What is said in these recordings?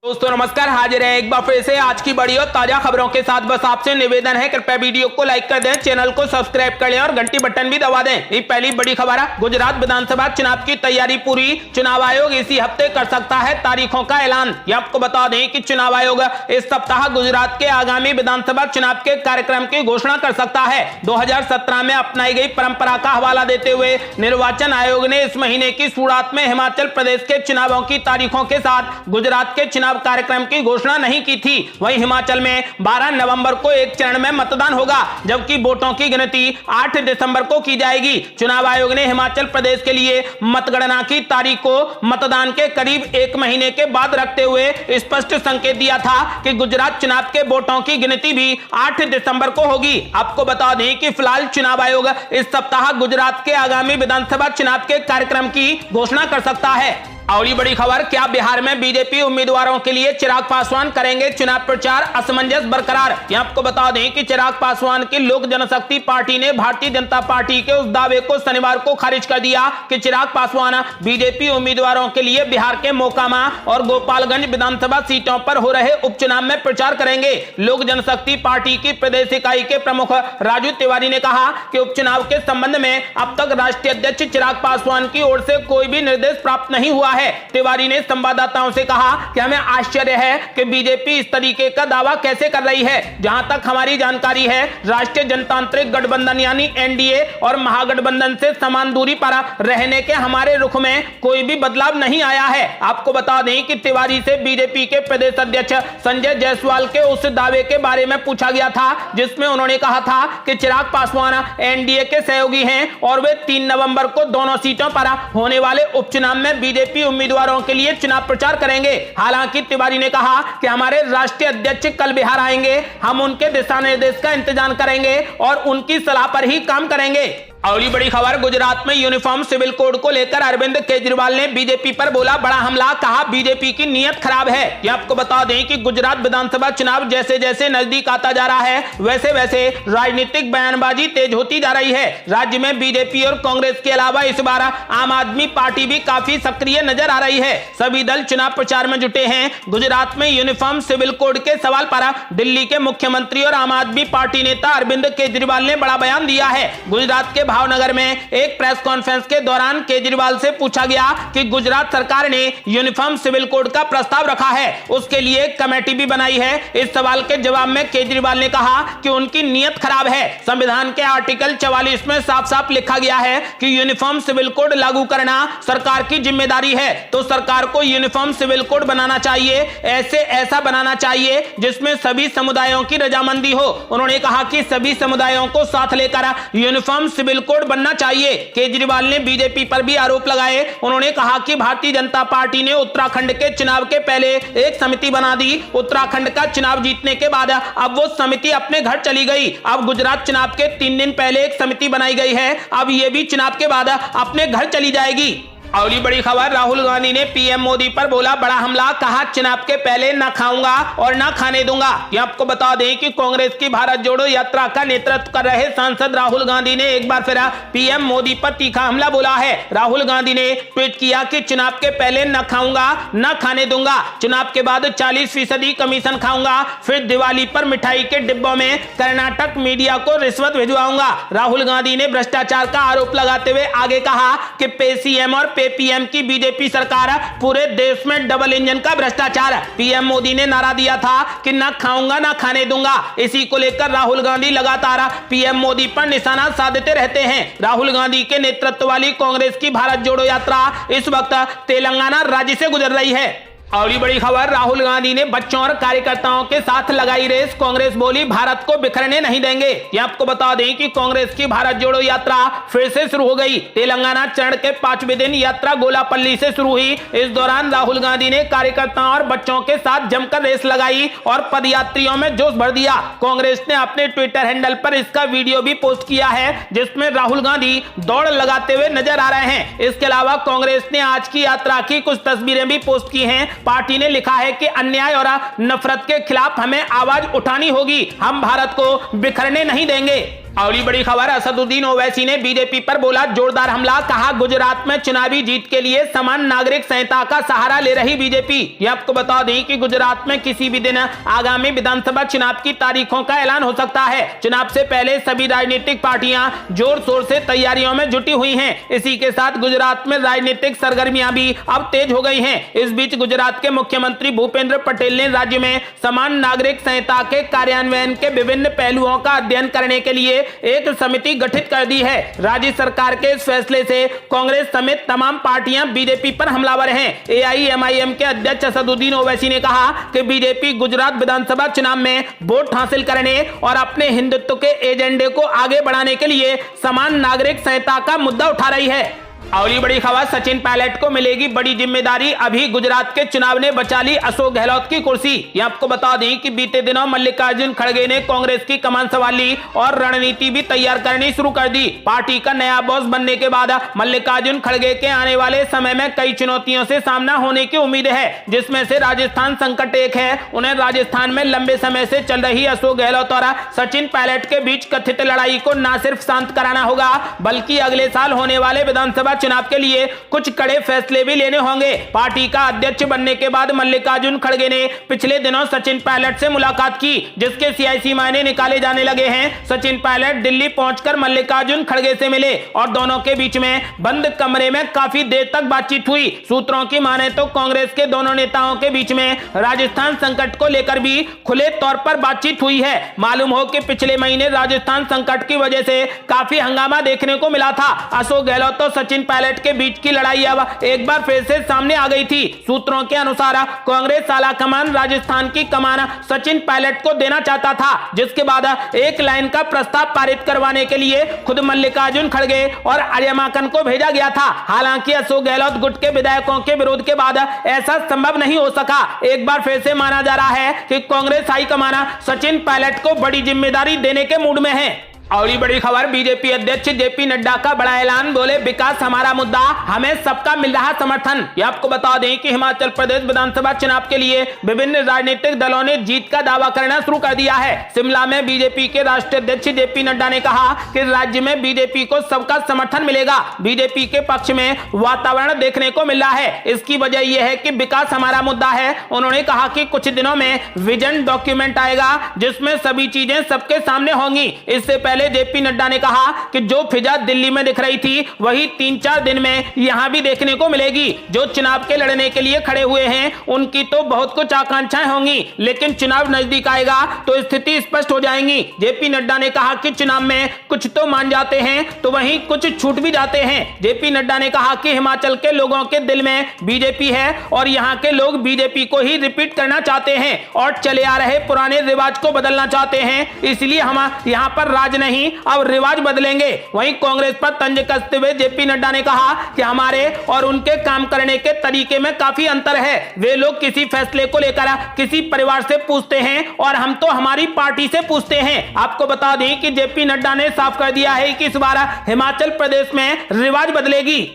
दोस्तों नमस्कार, हाजिर है एक बार फिर से आज की बड़ी और ताजा खबरों के साथ। बस आपसे निवेदन है, कृपया वीडियो को लाइक कर दें, चैनल को सब्सक्राइब कर लें और घंटी बटन भी दबा दें। ये पहली बड़ी खबर है। गुजरात विधानसभा चुनाव की तैयारी पूरी। चुनाव आयोग इसी हफ्ते कर सकता है तारीखों का ऐलान। ये आपको बता दें कि चुनाव आयोग इस सप्ताह गुजरात के आगामी विधानसभा चुनाव के कार्यक्रम की घोषणा कर सकता है। 2017 में अपनाई गई परंपरा का हवाला देते हुए निर्वाचन आयोग ने इस महीने की शुरुआत में हिमाचल प्रदेश के चुनावों की तारीखों के साथ गुजरात के चुनाव कार्यक्रम की घोषणा नहीं की थी। वहीं हिमाचल में 12 नवंबर को एक चरण में मतदान होगा, जबकि वोटों की गिनती 8 दिसंबर को की जाएगी। चुनाव आयोग ने हिमाचल प्रदेश के लिए मतगणना की तारीख को मतदान के करीब एक महीने के बाद रखते हुए स्पष्ट संकेत दिया था कि गुजरात चुनाव के वोटों की गिनती भी 8 दिसंबर को होगी। आपको बता दें कि फिलहाल चुनाव आयोग इस सप्ताह गुजरात के आगामी विधानसभा चुनाव के कार्यक्रम की घोषणा कर सकता है। अगली बड़ी खबर, क्या बिहार में बीजेपी उम्मीदवारों के लिए चिराग पासवान करेंगे चुनाव प्रचार, असमंजस बरकरार। यहां आपको बता दें कि चिराग पासवान की लोक जनशक्ति पार्टी ने भारतीय जनता पार्टी के उस दावे को शनिवार को खारिज कर दिया कि चिराग पासवान बीजेपी उम्मीदवारों के लिए बिहार के मोकामा और गोपालगंज विधानसभा सीटों पर हो रहे उपचुनाव में प्रचार करेंगे। लोक जनशक्ति पार्टी की प्रदेश इकाई के प्रमुख राजू तिवारी ने कहा कि उपचुनाव के संबंध में अब तक राष्ट्रीय अध्यक्ष चिराग पासवान की ओर से कोई भी निर्देश प्राप्त नहीं हुआ है। तिवारी ने संवाददाताओं से कहा कि हमें आश्चर्य है कि बीजेपी इस तरीके का दावा कैसे कर रही है। जहां तक हमारी जानकारी है, राष्ट्रीय जनतांत्रिक गठबंधन यानी एनडीए और महागठबंधन से समान दूरी पर रहने के हमारे रुख में कोई भी बदलाव नहीं आया है। आपको बता दें कि तिवारी से बीजेपी के प्रदेश अध्यक्ष संजय जायसवाल के उस दावे के बारे में पूछा गया था जिसमें उन्होंने कहा था कि चिराग पासवान एनडीए के सहयोगी हैं और वे 3 नवंबर को दोनों सीटों पर होने वाले उपचुनाव में बीजेपी उम्मीदवारों के लिए चुनाव प्रचार करेंगे। हालांकि तिवारी ने कहा कि हमारे राष्ट्रीय अध्यक्ष कल बिहार आएंगे, हम उनके दिशा निर्देश का इंतजार करेंगे और उनकी सलाह पर ही काम करेंगे। अगली बड़ी खबर, गुजरात में यूनिफॉर्म सिविल कोड को लेकर अरविंद केजरीवाल ने बीजेपी पर बोला बड़ा हमला, कहा बीजेपी की नीयत खराब है। ये आपको बता दें कि गुजरात विधानसभा चुनाव जैसे जैसे नजदीक आता जा रहा है वैसे वैसे राजनीतिक बयानबाजी तेज होती जा रही है। राज्य में बीजेपी और कांग्रेस के अलावा इस बार आम आदमी पार्टी भी काफी सक्रिय नजर आ रही है। सभी दल चुनाव प्रचार में जुटे हैं। गुजरात में यूनिफॉर्म सिविल कोड के सवाल पर दिल्ली के मुख्यमंत्री और आम आदमी पार्टी नेता अरविंद केजरीवाल ने बड़ा बयान दिया है। गुजरात के भावनगर में एक प्रेस कॉन्फ्रेंस के दौरान केजरीवाल से पूछा गया कि गुजरात सरकार ने यूनिफॉर्म सिविल कोड का प्रस्ताव रखा है, उसके लिए कमेटी भी बनाई है। इस सवाल के जवाब में केजरीवाल ने कहा कि उनकी नीयत खराब है। संविधान के आर्टिकल 44 में साफ साफ लिखा गया है कि यूनिफॉर्म सिविल कोड लागू करना सरकार की जिम्मेदारी है, तो सरकार को यूनिफॉर्म सिविल कोड बनाना चाहिए, ऐसा बनाना चाहिए जिसमें सभी समुदायों की रजामंदी हो। उन्होंने कहा कि सभी समुदायों को साथ लेकर यूनिफॉर्म सिविल कोड बनना चाहिए। केजरीवाल ने बीजेपी पर भी आरोप लगाए। उन्होंने कहा कि भारतीय जनता पार्टी ने उत्तराखंड के चुनाव के पहले एक समिति बना दी। उत्तराखंड का चुनाव जीतने के बाद अब वो समिति अपने घर चली गई। अब गुजरात चुनाव के 3 दिन पहले एक समिति बनाई गई है, अब ये भी चुनाव के बाद अपने घर चली जाएगी। अगली बड़ी खबर, राहुल गांधी ने पीएम मोदी पर बोला बड़ा हमला, कहा चुनाव के पहले न खाऊंगा और न खाने दूंगा। ये आपको बता दें कि कांग्रेस की भारत जोड़ो यात्रा का नेतृत्व कर रहे सांसद राहुल गांधी ने एक बार फिर पीएम मोदी पर तीखा हमला बोला है। राहुल गांधी ने ट्वीट किया कि चुनाव के पहले न खाऊंगा न खाने दूंगा, चुनाव के बाद 40% कमीशन खाऊंगा, फिर दिवाली पर मिठाई के डिब्बों में कर्नाटक मीडिया को रिश्वत भिजवाऊंगा। राहुल गांधी ने भ्रष्टाचार का आरोप लगाते हुए आगे कहा कि पेसीएम और पीएम की बीजेपी सरकार पूरे देश में डबल इंजन का भ्रष्टाचार। पीएम मोदी ने नारा दिया था कि ना खाऊंगा ना खाने दूंगा। इसी को लेकर राहुल गांधी लगातार पीएम मोदी पर निशाना साधते रहते हैं। राहुल गांधी के नेतृत्व वाली कांग्रेस की भारत जोड़ो यात्रा इस वक्त तेलंगाना राज्य से गुजर रही है। अगली बड़ी खबर, राहुल गांधी ने बच्चों और कार्यकर्ताओं के साथ लगाई रेस, कांग्रेस बोली भारत को बिखरने नहीं देंगे। ये आपको बता दें कि कांग्रेस की भारत जोड़ो यात्रा फिर से शुरू हो गई। तेलंगाना चरण के 5वें दिन यात्रा गोलापल्ली से शुरू हुई। इस दौरान राहुल गांधी ने कार्यकर्ताओं और बच्चों के साथ जमकर रेस लगाई और पदयात्रियों में जोश भर दिया। कांग्रेस ने अपने ट्विटर हैंडल पर इसका वीडियो भी पोस्ट किया है जिसमें राहुल गांधी दौड़ लगाते हुए नजर आ रहे हैं। इसके अलावा कांग्रेस ने आज की यात्रा की कुछ तस्वीरें भी पोस्ट की हैं। पार्टी ने लिखा है कि अन्याय और नफरत के खिलाफ हमें आवाज उठानी होगी, हम भारत को बिखरने नहीं देंगे। अगली बड़ी खबर, असदुद्दीन ओवैसी ने बीजेपी पर बोला जोरदार हमला, कहा गुजरात में चुनावी जीत के लिए समान नागरिक संहिता का सहारा ले रही बीजेपी। ये आपको बता दें कि गुजरात में किसी भी दिन आगामी विधानसभा चुनाव की तारीखों का ऐलान हो सकता है। चुनाव से पहले सभी राजनीतिक पार्टियां जोर शोर से तैयारियों में जुटी हुई हैं। इसी के साथ गुजरात में राजनीतिक सरगर्मियां भी अब तेज हो गई हैं। इस बीच गुजरात के मुख्यमंत्री भूपेंद्र पटेल ने राज्य में समान नागरिक संहिता के कार्यान्वयन के विभिन्न पहलुओं का अध्ययन करने के लिए एक समिति गठित कर दी है। राज्य सरकार के इस फैसले से कांग्रेस समेत तमाम पार्टियां बीजेपी पर हमलावर हैं। एआईएमआईएम के अध्यक्ष असदुद्दीन ओवैसी ने कहा कि बीजेपी गुजरात विधानसभा चुनाव में वोट हासिल करने और अपने हिंदुत्व के एजेंडे को आगे बढ़ाने के लिए समान नागरिक संहिता का मुद्दा उठा रही है। अगली बड़ी खबर, सचिन पायलट को मिलेगी बड़ी जिम्मेदारी, अभी गुजरात के चुनाव ने बचा ली अशोक गहलोत की कुर्सी। ये आपको बता दें कि बीते दिनों मल्लिकार्जुन खड़गे ने कांग्रेस की कमान संभाली और रणनीति भी तैयार करनी शुरू कर दी। पार्टी का नया बॉस बनने के बाद मल्लिकार्जुन खड़गे के आने वाले समय में कई चुनौतियों से सामना होने की उम्मीद है, जिसमें से राजस्थान संकट एक है। उन्हें राजस्थान में लंबे समय से चल रही अशोक गहलोत और सचिन पायलट के बीच कथित लड़ाई को न सिर्फ शांत कराना होगा, बल्कि अगले साल होने वाले विधानसभा चुनाव के लिए कुछ कड़े फैसले भी लेने होंगे। पार्टी का अध्यक्ष बनने के बाद मल्लिकार्जुन खड़गे ने पिछले दिनों सचिन पायलट से मुलाकात की, जिसके सियासी मायने निकाले जाने लगे हैं। सचिन पायलट दिल्ली पहुंचकर मल्लिकार्जुन खड़गे से मिले और दोनों के बीच में बंद कमरे में काफी देर तक बातचीत हुई। सूत्रों की माने तो कांग्रेस के दोनों नेताओं के बीच में राजस्थान संकट को लेकर भी खुले तौर पर बातचीत हुई है। मालूम हो कि पिछले महीने राजस्थान संकट की वजह से काफी हंगामा देखने को मिला था। अशोक गहलोत और सचिन पायलट के बीच की लड़ाई अब एक बार फिर से सामने आ गई थी। सूत्रों के अनुसार कांग्रेस आला कमान राजस्थान की कमान सचिन पायलट को देना चाहता था, जिसके बाद एक लाइन का प्रस्ताव पारित करवाने के लिए खुद मल्लिकार्जुन खड़गे और आर्यमाकन को भेजा गया था। हालांकि अशोक गहलोत गुट के विधायकों के विरोध के बाद ऐसा संभव नहीं हो सका। एक बार फिर से माना जा रहा है कि कांग्रेस हाईकमान सचिन पायलट को बड़ी जिम्मेदारी देने के मूड में है। अगली बड़ी खबर, बीजेपी अध्यक्ष जेपी नड्डा का बड़ा ऐलान, बोले विकास हमारा मुद्दा, हमें सबका मिल रहा समर्थन। ये आपको बता दें कि हिमाचल प्रदेश विधानसभा चुनाव के लिए विभिन्न राजनीतिक दलों ने जीत का दावा करना शुरू कर दिया है। शिमला में बीजेपी के राष्ट्रीय अध्यक्ष जेपी नड्डा ने कहा कि राज्य में बीजेपी को सबका समर्थन मिलेगा। बीजेपी के पक्ष में वातावरण देखने को मिल रहा है। इसकी वजह यह है कि विकास हमारा मुद्दा है। उन्होंने कहा कि कुछ दिनों में विजन डॉक्यूमेंट आएगा, जिसमें सभी चीजें सबके सामने होंगी। इससे पहले जेपी नड्डा ने कहा कि जो फिजा दिल्ली में दिख रही थी वही 3-4 दिन में यहां भी देखने को मिलेगी। जो चुनाव के लड़ने के लिए खड़े हुए हैं उनकी तो बहुत कुछ आकांक्षाएं होंगी, लेकिन चुनाव नजदीक आएगा तो स्थिति स्पष्ट हो जाएंगी। जेपी नड्डा ने कहा कि चुनाव में कुछ तो मान जाते हैं तो वहीं कुछ छूट भी जाते हैं। जेपी नड्डा ने कहा कि हिमाचल के लोगों के दिल में बीजेपी है और यहां के लोग बीजेपी को ही रिपीट करना चाहते हैं और चले आ रहे पुराने रिवाज को बदलना चाहते हैं। इसलिए हम यहां पर राज नहीं, अब रिवाज बदलेंगे। वहीं कांग्रेस पर तंज कसते हुए जेपी नड्डा ने कहा कि हमारे और उनके काम करने के तरीके में काफी अंतर है। वे लोग किसी फैसले को लेकर किसी परिवार से पूछते हैं और हम तो हमारी पार्टी से पूछते हैं। आपको बता दें कि जेपी नड्डा ने साफ कर दिया है कि इस बार हिमाचल प्रदेश में रिवाज बदलेगी।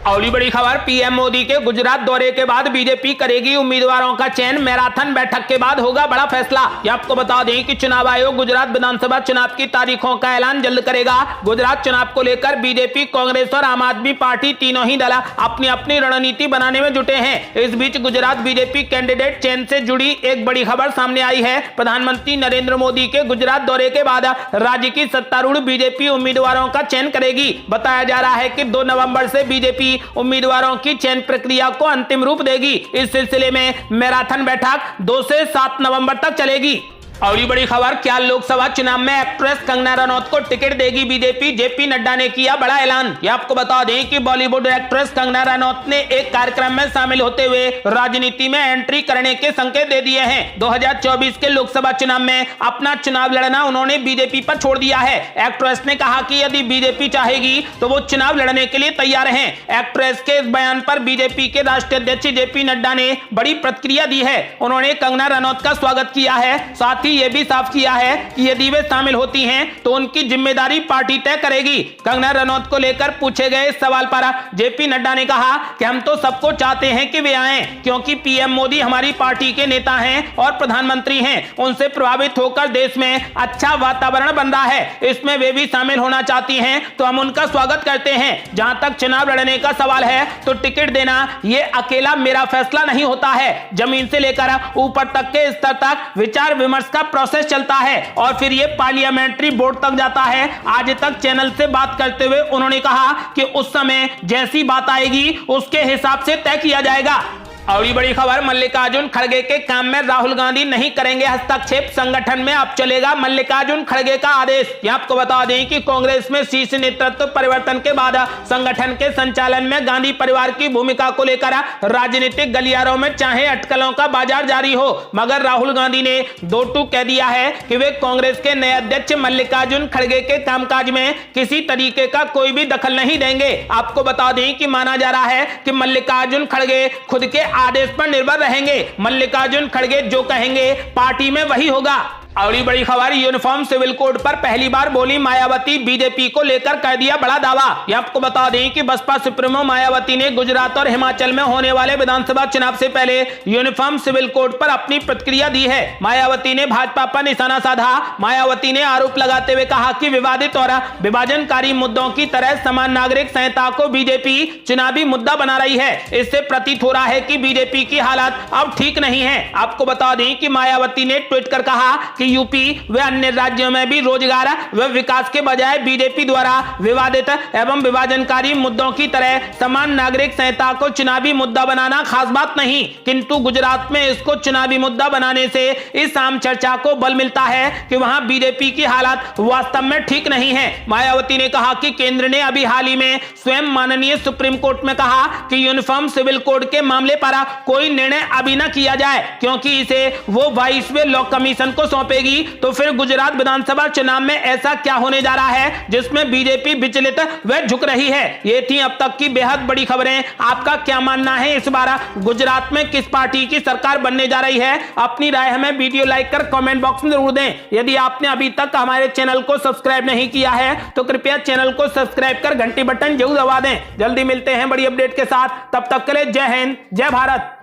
अगली बड़ी खबर, पीएम मोदी के गुजरात दौरे के बाद बीजेपी करेगी उम्मीदवारों का चयन, मैराथन बैठक के बाद होगा बड़ा फैसला। ये आपको बता दें कि चुनाव आयोग गुजरात विधानसभा चुनाव की तारीखों का ऐलान जल्द करेगा। गुजरात चुनाव को लेकर बीजेपी, कांग्रेस और आम आदमी पार्टी तीनों ही दल अपनी अपनी रणनीति बनाने में जुटे हैं। इस बीच गुजरात बीजेपी कैंडिडेट चयन से जुड़ी एक बड़ी खबर सामने आई है। प्रधानमंत्री नरेंद्र मोदी के गुजरात दौरे के बाद राज्य की सत्तारूढ़ बीजेपी उम्मीदवारों का चयन करेगी। बताया जा रहा है कि 2 नवंबर से बीजेपी उम्मीदवारों की चयन प्रक्रिया को अंतिम रूप देगी। इस सिलसिले में मैराथन बैठक 2 से 7 नवंबर तक चलेगी। अगली बड़ी खबर, क्या लोकसभा चुनाव में एक्ट्रेस कंगना रनौत को टिकट देगी बीजेपी, जेपी नड्डा ने किया बड़ा ऐलान। ये आपको बता दें कि बॉलीवुड एक्ट्रेस कंगना रनौत ने एक कार्यक्रम में शामिल होते हुए राजनीति में एंट्री करने के संकेत दे दिए हैं। 2024 के लोकसभा चुनाव में अपना चुनाव लड़ना उन्होंने बीजेपी पर छोड़ दिया है। एक्ट्रेस ने कहा कि यदि बीजेपी चाहेगी तो वो चुनाव लड़ने के लिए तैयार हैं। एक्ट्रेस के इस बयान पर बीजेपी के राष्ट्रीय अध्यक्ष जेपी नड्डा ने बड़ी प्रतिक्रिया दी है। उन्होंने कंगना रनौत का स्वागत किया है, साथ ही यह भी साफ किया है कि यदि वे शामिल होती हैं तो उनकी जिम्मेदारी पार्टी तय करेगी। कंगना रनौत को लेकर पूछे गए इस सवाल पर जेपी नड्डा ने कहा कि हम तो सबको चाहते हैं कि वे आएं, क्योंकि पीएम मोदी हमारी पार्टी के नेता हैं और प्रधानमंत्री हैं। उनसे प्रभावित होकर देश में अच्छा वातावरण बन रहा है, इसमें वे भी शामिल होना चाहती हैं तो हम उनका स्वागत करते हैं। जहां तक चुनाव लड़ने का सवाल है तो टिकट देना यह अकेला मेरा फैसला नहीं होता है। जमीन से लेकर ऊपर तक के स्तर तक विचार विमर्श का प्रोसेस चलता है और फिर यह पार्लियामेंट्री बोर्ड तक जाता है। आज तक चैनल से बात करते हुए उन्होंने कहा कि उस समय जैसी बात आएगी उसके हिसाब से तय किया जाएगा। और ये बड़ी खबर, मल्लिकार्जुन खड़गे के काम में राहुल गांधी नहीं करेंगे हस्तक्षेप, संगठन में अब चलेगा मल्लिकार्जुन खड़गे का आदेश। ये आपको बता दें कि कांग्रेस में शीर्ष नेतृत्व परिवर्तन के बाद संगठन के संचालन में गांधी परिवार की भूमिका को लेकर राजनीतिक गलियारों में चाहे अटकलों का बाजार जारी हो, मगर राहुल गांधी ने दो टूक कह दिया है कि वे कांग्रेस के नए अध्यक्ष मल्लिकार्जुन खड़गे के कामकाज में किसी तरीके का कोई भी दखल नहीं देंगे। आपको बता दें कि माना जा रहा है कि मल्लिकार्जुन खड़गे खुद के आदेश पर निर्भर रहेंगे। मल्लिकार्जुन खड़गे जो कहेंगे पार्टी में वही होगा। और ये बड़ी खबर, यूनिफॉर्म सिविल कोड पर पहली बार बोली मायावती, बीजेपी को लेकर कर दिया बड़ा दावा। ये आपको बता दें कि बसपा सुप्रीमो मायावती ने गुजरात और हिमाचल में होने वाले विधानसभा चुनाव से पहले यूनिफॉर्म सिविल कोड पर अपनी प्रतिक्रिया दी है। मायावती ने भाजपा पर निशाना साधा। मायावती ने आरोप लगाते हुए कहा कि विवादित और विभाजनकारी मुद्दों की तरह समान नागरिक संहिता को बीजेपी चुनावी मुद्दा बना रही है। इससे प्रतीत हो रहा है कि बीजेपी की हालत अब ठीक नहीं है। आपको बता दें कि मायावती ने ट्वीट कर कहा कि यूपी व अन्य राज्यों में भी रोजगार व विकास के बजाय बीजेपी द्वारा विवादित एवं विभाजनकारी मुद्दों की तरह समान नागरिक संहिता को चुनावी मुद्दा बनाना खास बात नहीं, किंतु गुजरात में इसको चुनावी मुद्दा बनाने से इस आम चर्चा को बल मिलता है कि वहां बीजेपी की हालत वास्तव में ठीक नहीं है। मायावती ने कहा कि केंद्र ने अभी हाल ही में स्वयं माननीय सुप्रीम कोर्ट में कहा कि यूनिफॉर्म सिविल कोड के मामले पर कोई निर्णय अभी न किया जाए, क्योंकि इसे वो 22वें लॉ कमीशन को सौंपेगी। तो फिर गुजरात विधानसभा चुनाव में ऐसा क्या होने जा रहा है जिसमें बीजेपी विचलित व झुक रही है। ये थी अब तक की बेहद बड़ी खबरें। आपका क्या मानना है इस बार गुजरात में किस पार्टी की सरकार बनने जा रही है? अपनी राय हमें वीडियो लाइक कर कमेंट बॉक्स में जरूर दें। यदि आपने अभी तक हमारे चैनल को सब्सक्राइब नहीं किया है तो कृपया चैनल को सब्सक्राइब कर घंटी बटन जरूर दबा दें। जल्दी मिलते हैं बड़ी अपडेट के साथ, तब तक के लिए जय हिंद, जय भारत।